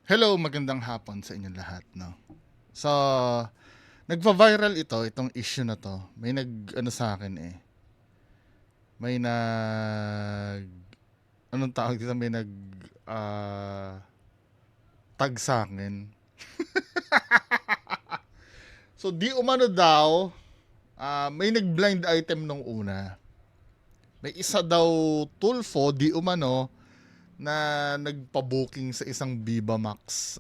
Hello, magandang hapon sa inyong lahat, no. So, nagva-viral itong issue na 'to. May nag-ano sa akin eh. May anong tawag dito, may tag sa akin. So, di umano daw, may nag-blind item nung una. May isa daw Tulfo, di umano, na nagpa-booking sa isang Viva Max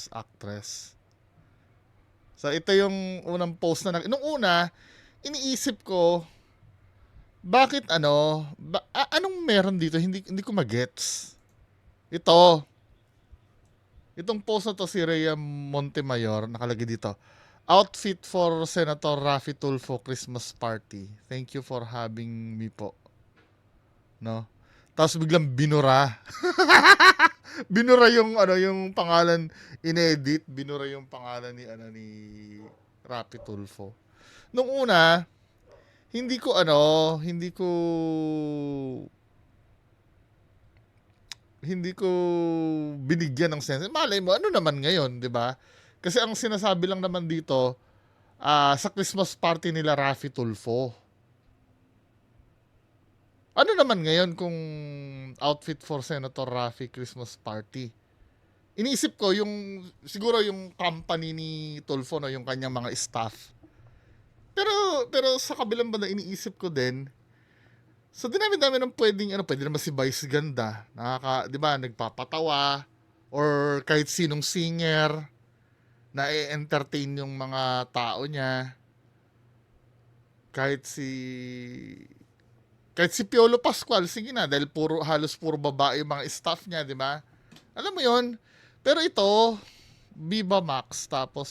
actress. So ito yung unang post na nung una, iniisip ko bakit anong meron dito, hindi ko magets. Ito, itong post na to si Rhea Montemayor, nakalagay dito. Outfit for Senator Raffy Tulfo Christmas party. Thank you for having me po. No? Tapos biglang binura. Binura yung pangalan inedit, binura yung pangalan ni Raffy Tulfo. Nung una, hindi ko hindi ko binigyan ng sense. Malay mo, ano naman ngayon, di ba? Kasi ang sinasabi lang naman dito, sa Christmas party nila Raffy Tulfo. Ano naman ngayon kung outfit for Senator Raffy Christmas party? Iniisip ko siguro yung company ni Tulfo, no, yung kanyang mga staff. Pero sa kabilang banda iniisip ko din, so dinami-dami ng pwede naman si Vice Ganda, 'di ba, nagpapatawa or kahit sinong singer na entertain yung mga tao niya, kahit si kahit si Piolo Pascual, sige na, dahil halos puro babae yung mga staff niya, 'di ba? Alam mo 'yon. Pero ito, Viva Max, tapos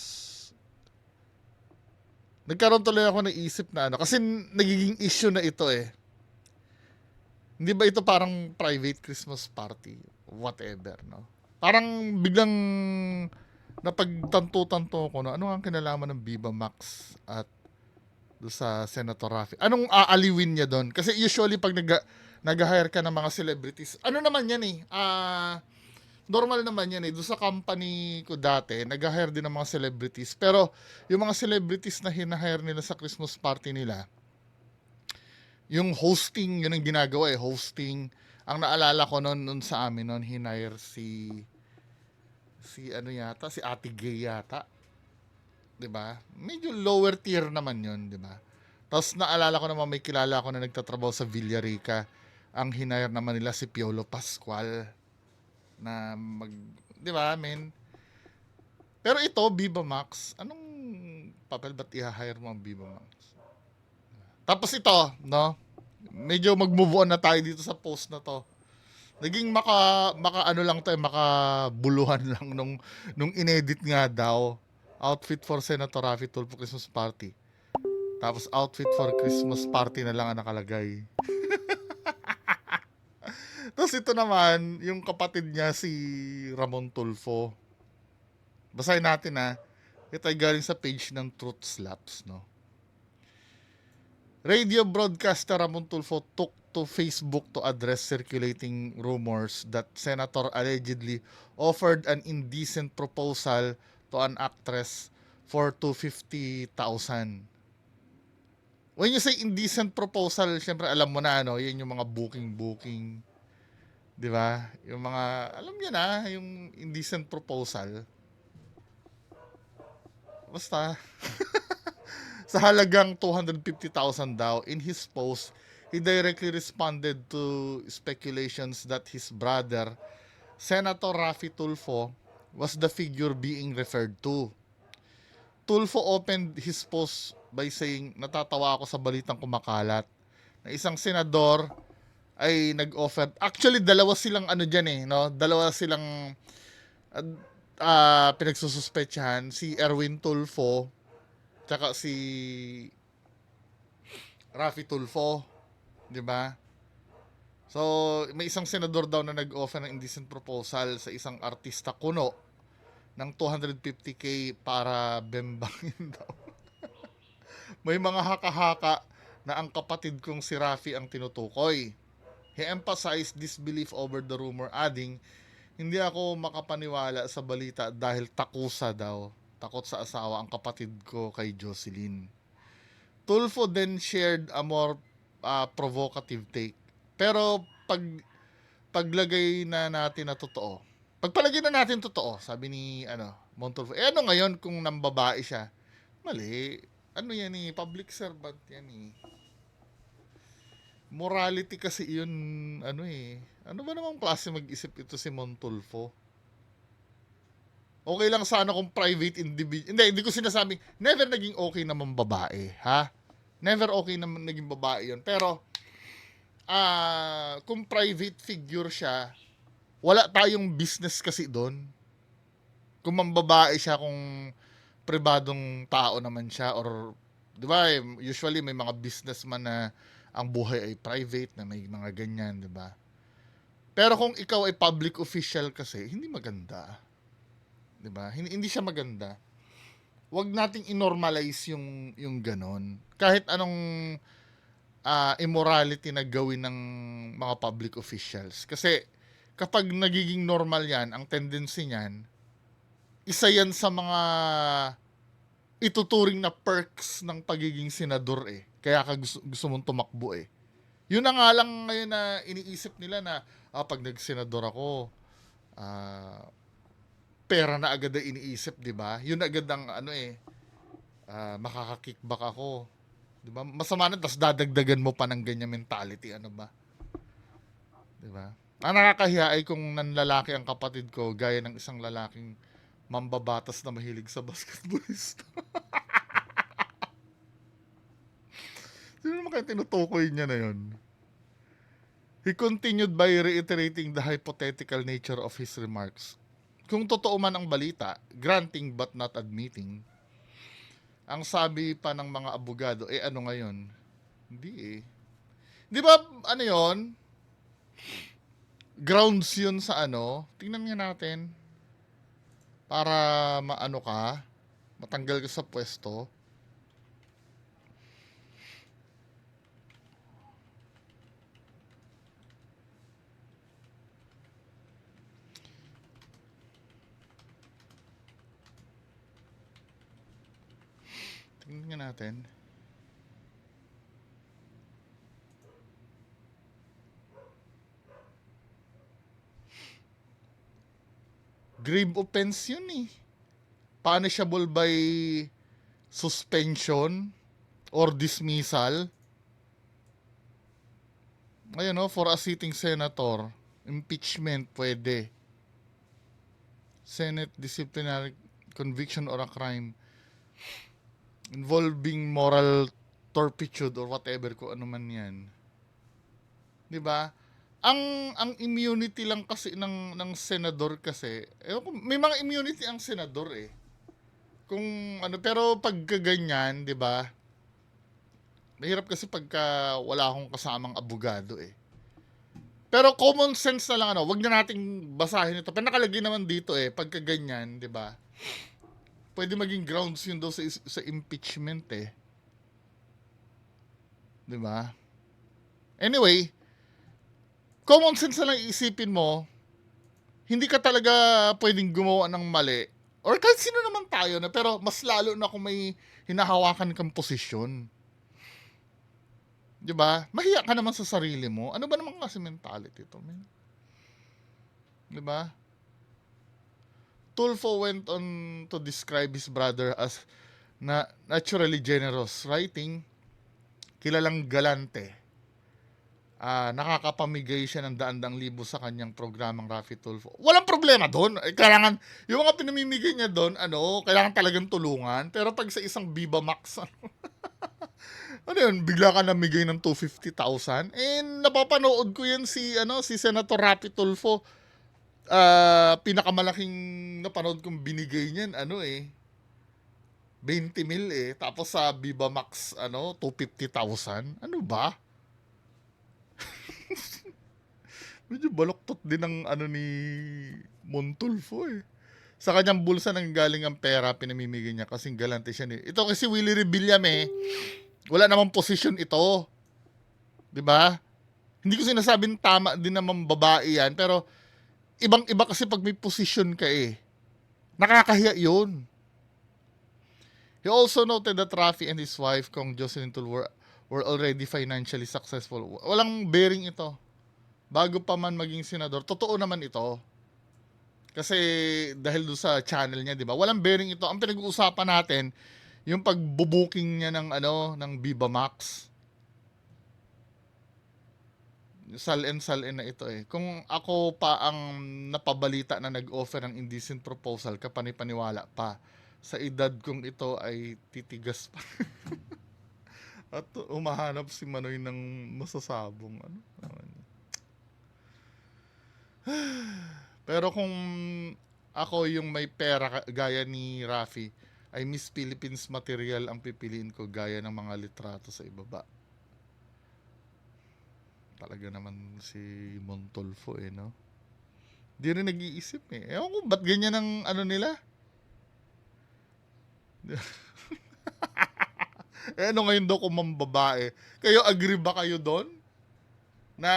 nagkaroon tuloy ako ng isip na kasi nagiging issue na ito eh. Hindi ba ito parang private Christmas party? Whatever, no? Parang biglang napagtanto-tanto ko, no? Ano ang kinalaman ng Viva Max at do sa Senator Raffy? Anong aaliwin niya doon? Kasi usually pag nag-hire ka ng mga celebrities, ano naman yan eh, normal naman yan eh. Doon sa company ko dati, nag-hire din ng mga celebrities. Pero yung mga celebrities na hinahire nila sa Christmas party nila, yung hosting, yun ang ginagawa eh, hosting. Ang naalala ko noon sa amin noon, hinire si ano yata, si Ate Gay yata. 'Di ba? Medyo lower tier naman 'yun, 'di ba? Tapos naalala ko naman may kilala ako na nagtatrabaho sa Villarica. Ang hinire naman nila si Piolo Pascual na 'di ba, men? Pero ito, Viva Max, anong papel ba't i-hire mo ang Viva Max? Tapos ito, no? Medyo mag-move on na tayo dito sa post na to. Naging maka ano lang to, makabuluhan lang nung inedit nga daw. Outfit for Senator Raffy Tulfo Christmas party. Tapos outfit for Christmas party na lang ang nakalagay. Tapos ito naman, yung kapatid niya si Ramon Tulfo. Basahin natin ha. Ito ay galing sa page ng Truth Slaps, no? Radio broadcaster Ramon Tulfo took to Facebook to address circulating rumors that Senator allegedly offered an indecent proposal to an actress for 250,000. When you say indecent proposal, syempre alam mo na, ano, yun yung mga booking, 'di ba? Yung mga, alam niyo na, yung indecent proposal. Basta, sa halagang 250,000 daw, in his post, he directly responded to speculations that his brother, Senator Raffy Tulfo, was the figure being referred to. Tulfo opened his post by saying, natatawa ako sa balitang kumakalat na isang senador ay nag-offer. Actually, dalawa silang ano dyan eh, no? Dalawa silang pinagsususpetsahan. Si Erwin Tulfo, tsaka si Raffy Tulfo, 'di ba? So, may isang senador daw na nag-offer ng indecent proposal sa isang artista kuno ng 250k para bembangin daw. May mga haka-haka na ang kapatid kong si Raffy ang tinutukoy. He emphasized disbelief over the rumor, adding, Hindi ako makapaniwala sa balita dahil takusa daw. Takot sa asawa ang kapatid ko kay Jocelyn. Tulfo then shared a more provocative take. Pero paglagay na natin na totoo. Pagpalagay na natin totoo, sabi ni Montulfo. Ano ngayon kung nambabae siya? Mali. Ano yan public servant yan Morality kasi yun, Ano ba namang klase mag-isip ito si Montulfo? Okay lang sana kung private individual. Hindi ko sinasabing, never naging okay naman babae, ha? Never okay naman naging babae yun. Pero, kung private figure siya, wala tayong business kasi doon. Kung mambabae siya, kung pribadong tao naman siya, or, di ba, usually may mga businessman na ang buhay ay private, na may mga ganyan, di ba? Pero kung ikaw ay public official kasi, hindi maganda. Di ba? Hindi siya maganda. Huwag nating inormalize yung ganon. Kahit anong immorality na gawin ng mga public officials. Kasi kapag nagiging normal yan, ang tendency niyan, isa yan sa mga ituturing na perks ng pagiging senador Kaya ka gusto mong tumakbo Yun na nga lang ngayon na iniisip nila na pag nagsenador ako, pera na agad na iniisip, di ba? Yun agad ang makaka-kickback ako. Di ba? Masama na, tapos dadagdagan mo pa ng ganyan mentality, ano ba? Di ba? Ang nakakahiya ay kung nanlalaki ang kapatid ko, gaya ng isang lalaking mambabatas na mahilig sa basketballista. Sino naman kaya tinutukoy niya na yun? He continued by reiterating the hypothetical nature of his remarks. Kung totoo man ang balita, granting but not admitting, ang sabi pa ng mga abogado, ano ngayon? Hindi Di ba, yun? Grounds yun sa tingnan nga natin. Para matanggal ka sa pwesto. Tingnan nga natin. Grave offense yun Punishable by suspension or dismissal. Ayun for a sitting senator. Impeachment pwede. Senate disciplinary conviction or a crime involving moral turpitude or whatever kung ano man yan. 'Di ba? Ang immunity lang kasi ng senador kasi, may mga immunity ang senador Kung pero pag ganyan, 'di ba? Mahirap kasi pagka wala akong kasamang abogado Pero common sense na lang wag na nating basahin ito. Pero nakalagay naman dito pagka ganyan, 'di ba? Pwede maging grounds yun daw sa impeachment 'Di ba? Anyway, common sense na lang iisipin mo, hindi ka talaga pwedeng gumawa ng mali. Or kahit sino naman tayo pero mas lalo na kung may hinahawakan kang posisyon. 'Di ba? Mahiya ka naman sa sarili mo. Ano ba naman kasi mentality ito, man? 'Di ba? Tulfo went on to describe his brother as naturally generous, writing, kilalang galante. Nakakapamigay siya ng daan-daang libo sa kanyang programang Raffy Tulfo. Walang problema doon. Kailangan, yung mga pinamimigay niya doon, kailangan talagang tulungan. Pero pag sa isang Viva Max, bigla ka namigay ng 250,000. Napapanood ko yan si Senator Raffy Tulfo. Pinakamalaking napanood kong binigay niyan, 20 mil Tapos sa Viva Max, 250,000. Ano ba? Medyo baloktot din ang ni Montulfo Sa kanyang bulsa nang galing ang pera, pinamimigay niya kasing galante siya Ito kasi Willie Rebillame wala namang posisyon ito. 'Di ba? Hindi ko sinasabing tama din naman babae yan, pero ibang-iba kasi pag may posisyon ka eh. Nakakahiya yun. He also noted that Rafi and his wife, Kong Jocelyn Tul, were already financially successful. Walang bearing ito. Bago pa man maging senador, totoo naman ito. Kasi dahil doon sa channel niya, 'di ba? Walang bearing ito. Ang pinag-uusapan natin, yung pagbo-booking niya ng ng Viva Max. Salin na ito eh. Kung ako pa ang napabalita na nag-offer ng indecent proposal, kapanipaniwala pa. Sa edad kong ito ay titigas pa. At umahanap si Manoy ng masasabong. Ano naman. Pero kung ako yung may pera gaya ni Rafi, ay Miss Philippines material ang pipiliin ko gaya ng mga litrato sa ibaba. Talaga naman si Montolfo eh, no? Di rin nag-iisip eh. Ewan ko, ba't ganyan ang nila? Ano ngayon daw kung mambabae? Kayo, agree ba kayo doon? Na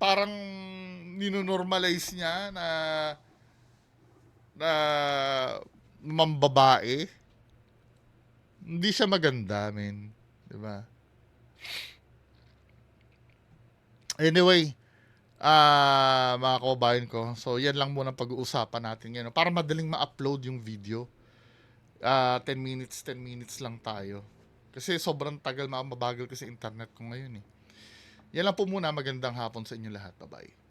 parang ninunormalize niya na mambabae? Hindi siya maganda, men. Diba? Anyway, mga kababayan ko, so yan lang muna pag-uusapan natin ngayon. Para madaling ma-upload yung video. 10 minutes lang tayo. Kasi sobrang tagal, mabagal kasi internet ko ngayon eh. Yan lang po muna, magandang hapon sa inyo lahat. Bye-bye.